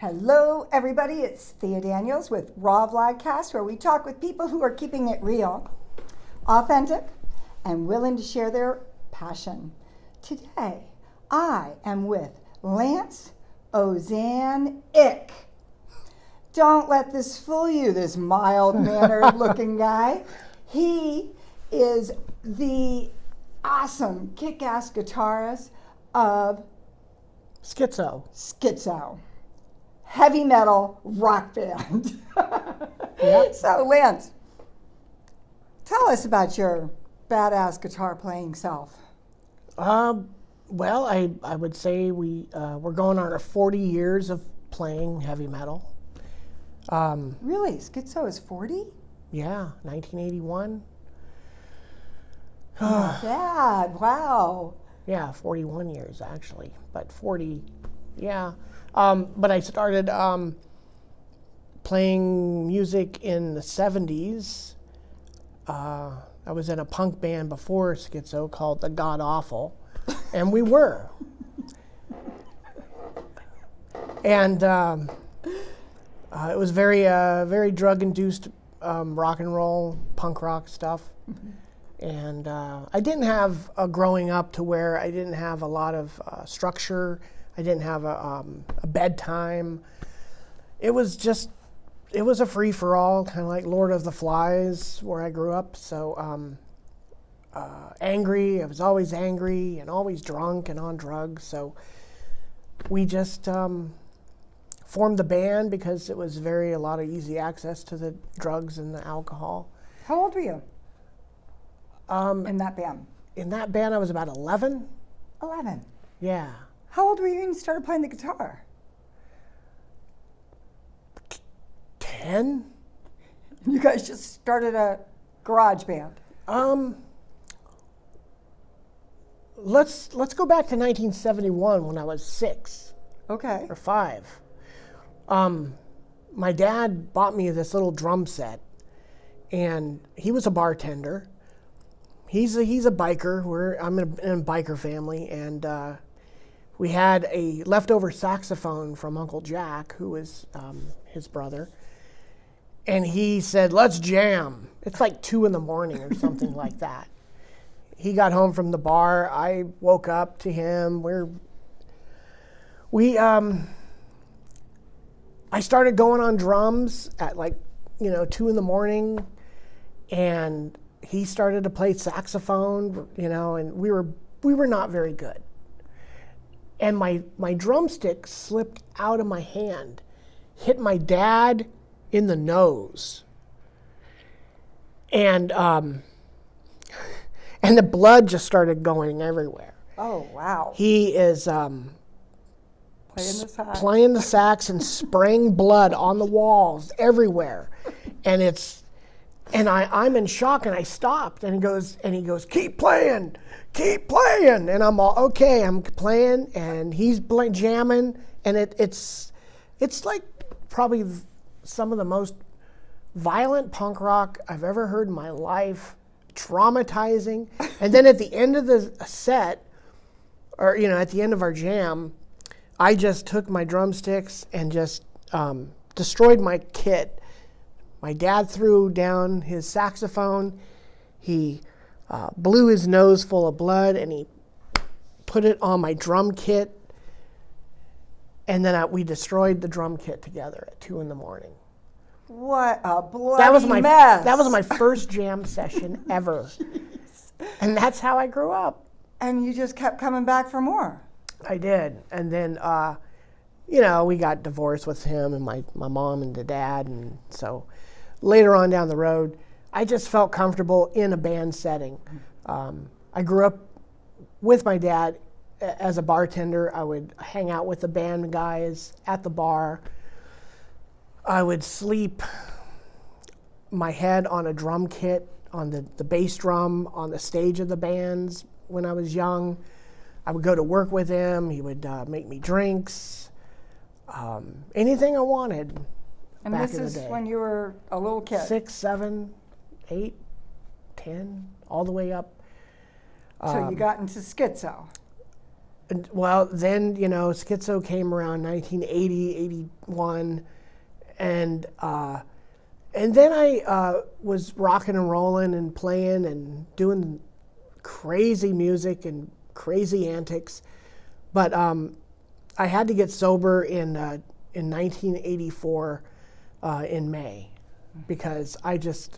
Hello, everybody. It's Thea Daniels with R.A.W.Vlogcast, where we talk with people who are keeping it real, authentic, and willing to share their passion. Today, I am with Lance Ozanix. Don't let this fool you, this mild-mannered looking guy. He is the awesome kick-ass guitarist of SKITZO. Heavy Metal rock band. Yep. So, Lance, tell us about your badass guitar playing self. Well, I would say we're going on our 40 years of playing heavy metal. Really? SKITZO is 40? Yeah, 1981. Not bad. Wow. Yeah, 41 years actually, but 40, yeah. But I started playing music in the 70s. I was in a punk band before SKITZO called the God Awful, and we were. And it was very drug-induced rock and roll, punk rock stuff. And I didn't have growing up to where I didn't have a lot of structure. I didn't have a bedtime. It was a free-for-all, kind of like Lord of the Flies, where I grew up. So angry, I was always angry and always drunk and on drugs. So we just formed the band because it was a lot of easy access to the drugs and the alcohol. How old were you in that band? In that band, I was about 11. 11. Yeah. How old were you when you started playing the guitar? 10. You guys just started a garage band. Let's go back to 1971 when I was 6 Okay. or 5. My dad bought me this little drum set, and he was a bartender. He's a biker. I'm in a biker family, and we had a leftover saxophone from Uncle Jack, who was his brother. And he said, "Let's jam." It's like 2 in the morning or something like that. He got home from the bar. I woke up to him. I started going on drums at 2 in the morning, and he started to play saxophone, and we were not very good. And my drumstick slipped out of my hand, hit my dad in the nose. And the blood just started going everywhere. Oh, wow. He is playing the sax and spraying blood on the walls everywhere. And I'm in shock, and I stopped, and he goes, keep playing. And I'm all, okay, I'm playing, and he's jamming, and it's like probably some of the most violent punk rock I've ever heard in my life, traumatizing. And then at the end of the set, or at the end of our jam, I just took my drumsticks and just destroyed my kit. My dad threw down his saxophone. He blew his nose full of blood, and he put it on my drum kit. And then we destroyed the drum kit together at 2 in the morning. What a bloody mess. That was my first jam session ever. Jeez. And that's how I grew up. And you just kept coming back for more. I did. And then, we got divorced with him and my mom and the dad. And so later on down the road, I just felt comfortable in a band setting. I grew up with my dad as a bartender. I would hang out with the band guys at the bar. I would sleep my head on a drum kit, on the bass drum, on the stage of the bands when I was young. I would go to work with him. He would make me drinks, anything I wanted. And back this in the is day. when you were a little kid. 6, 7, 8, 10, all the way up. So you got into SKITZO. well, then, Schizo came around 1980, 81, and then I was rocking and rolling and playing and doing crazy music and crazy antics. But I had to get sober in 1984 in May, because I don't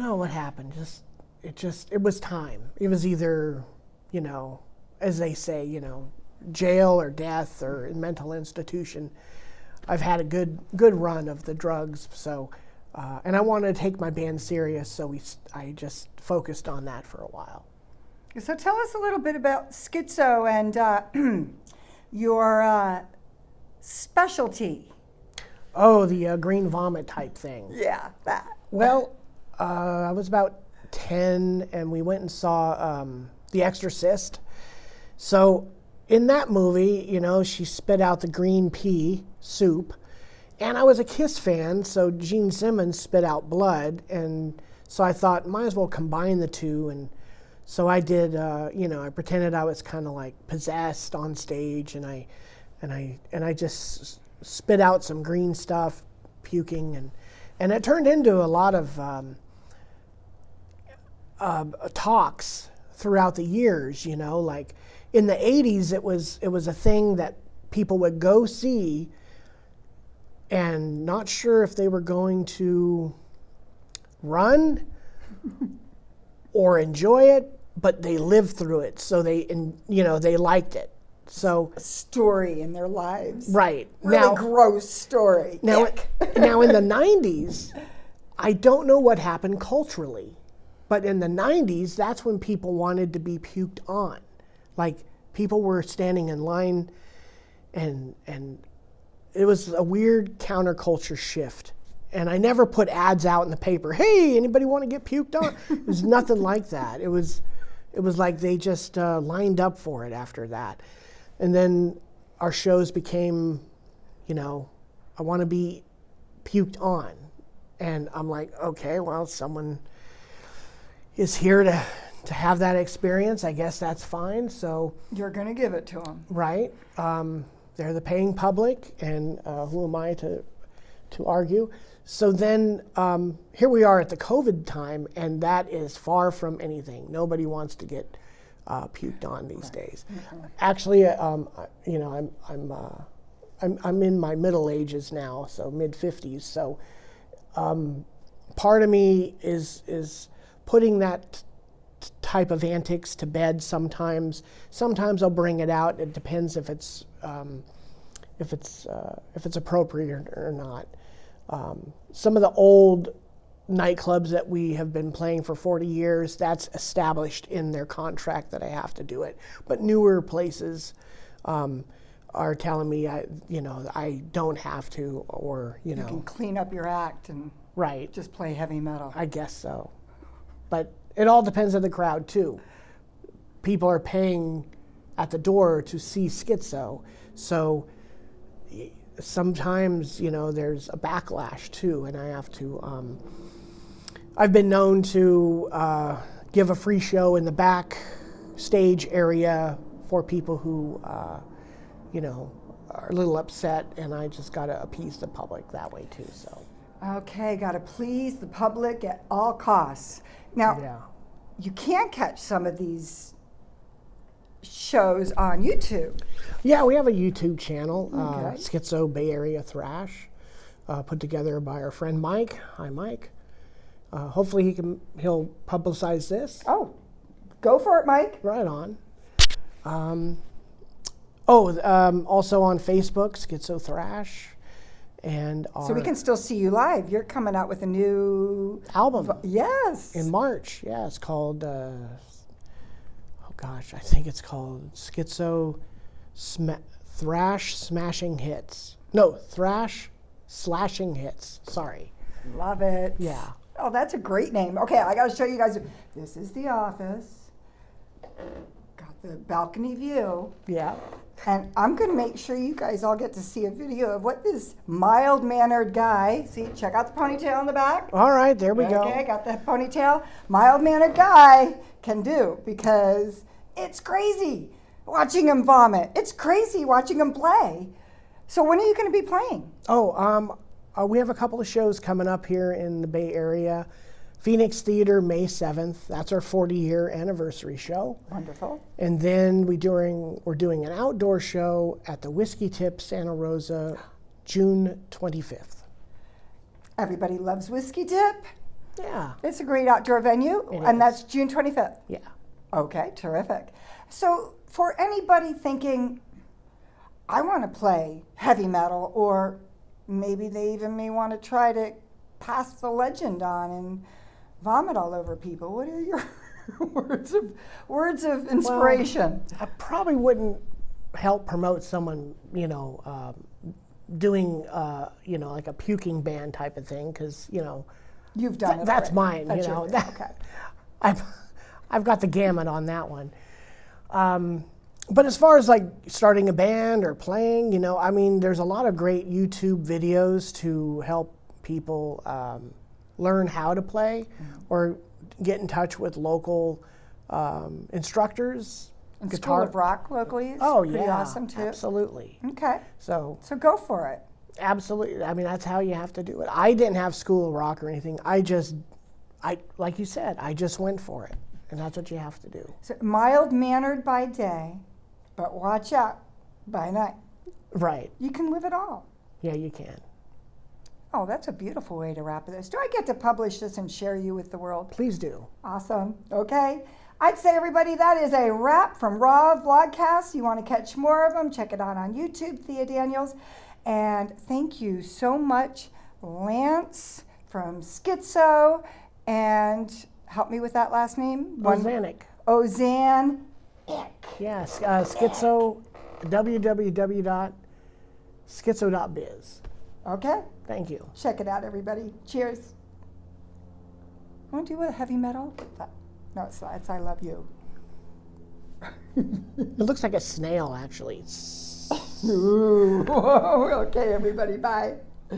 know what happened. It was time. It was either, as they say, jail or death or in mental institution. I've had a good run of the drugs, so and I wanted to take my band serious, so I just focused on that for a while. So tell us a little bit about Schizo and your specialty. Oh, the green vomit type thing. Yeah, that. Well, I was about 10, and we went and saw The Exorcist. So in that movie, she spit out the green pea soup, and I was a Kiss fan, so Gene Simmons spit out blood, and so I thought, might as well combine the two, and so I did. I pretended I was kind of like possessed on stage, and I just spit out some green stuff, puking, and it turned into a lot of talks throughout the years. Like in the 80s, it was a thing that people would go see, and not sure if they were going to run or enjoy it, but they lived through it, so they liked it. So a story in their lives. Right. Really gross story. Now in the 90s, I don't know what happened culturally, but in the 90s, that's when people wanted to be puked on. Like, people were standing in line, and it was a weird counterculture shift. And I never put ads out in the paper, hey, anybody want to get puked on? It was nothing like that. It was like they just lined up for it after that. And then our shows became, I want to be puked on. And I'm like, okay, well, someone is here to have that experience. I guess that's fine. So you're going to give it to them. Right. They're the paying public, and who am I to argue? So then here we are at the COVID time, and that is far from anything. Nobody wants to get puked on these days. Mm-hmm. Actually, I'm in my middle ages now, so mid-50s. So part of me is putting that type of antics to bed sometimes. Sometimes I'll bring it out. It depends if it's appropriate or not. Some of the old nightclubs that we have been playing for 40 years, that's established in their contract that I have to do it. But newer places are telling me I don't have to, or you can clean up your act and right, just play heavy metal. I guess so. But it all depends on the crowd too. People are paying at the door to see Schizo, so sometimes there's a backlash too, and I have to. I've been known to give a free show in the back stage area for people who are a little upset, and I just got to appease the public that way too. So. Okay, got to please the public at all costs. Now, you can't catch some of these shows on YouTube. Yeah, we have a YouTube channel, okay. Schizo Bay Area Thrash, put together by our friend Mike. Hi, Mike. Hopefully he'll publicize this. Oh, go for it, Mike. Right on. Also on Facebook, Schizo Thrash. And so we can still see you live. You're coming out with a new album. Yes. In March. Yeah, it's called, I think it's called Schizo Thrash Smashing Hits. No, Thrash Slashing Hits. Sorry. Love it. Yeah. Oh, that's a great name. Okay, I got to show you guys. This is the office. Got the balcony view. Yeah. And I'm going to make sure you guys all get to see a video of what this mild-mannered guy, see, check out the ponytail in the back. All right, there we go. Okay, got the ponytail. Mild-mannered guy can do, because It's crazy watching them vomit. It's crazy watching them play. So when are you going to be playing? We have a couple of shows coming up here in the Bay Area. Phoenix Theater, May 7th. That's our 40-year anniversary show. Wonderful. And then we're doing an outdoor show at the Whiskey Tip, Santa Rosa, June 25th. Everybody loves Whiskey Tip. Yeah. It's a great outdoor venue, and that's June 25th. Yeah. Okay, terrific. So for anybody thinking, I want to play heavy metal, or maybe they even may want to try to pass the legend on and vomit all over people, what are your words of inspiration? Well, I probably wouldn't help promote someone, doing, like a puking ban type of thing, because, You've done it. That's already. mine, That's okay. I've got the gamut on that one. But as far as like starting a band or playing, there's a lot of great YouTube videos to help people learn how to play or get in touch with local instructors. And School of Rock locally is pretty awesome too. Absolutely. Okay. So go for it. Absolutely. That's how you have to do it. I didn't have School of Rock or anything. Like you said, I just went for it. And that's what you have to do. So mild-mannered by day, but watch out by night. Right. You can live it all. Yeah, you can. Oh, that's a beautiful way to wrap this. Do I get to publish this and share you with the world? Please do. Awesome. Okay. I'd say, everybody, that is a wrap from R.A.W.Vlogcast. You want to catch more of them, check it out on YouTube, Thea Daniels. And thank you so much, Lance from SKITZO, and help me with that last name. Ozanix. Ozanix. Yes, SKITZO, www.skitzo.biz. Okay. Thank you. Check it out, everybody. Cheers. Want to do a heavy metal? No, it's I Love You. It looks like a snail, actually. Ooh. Okay, everybody. Bye.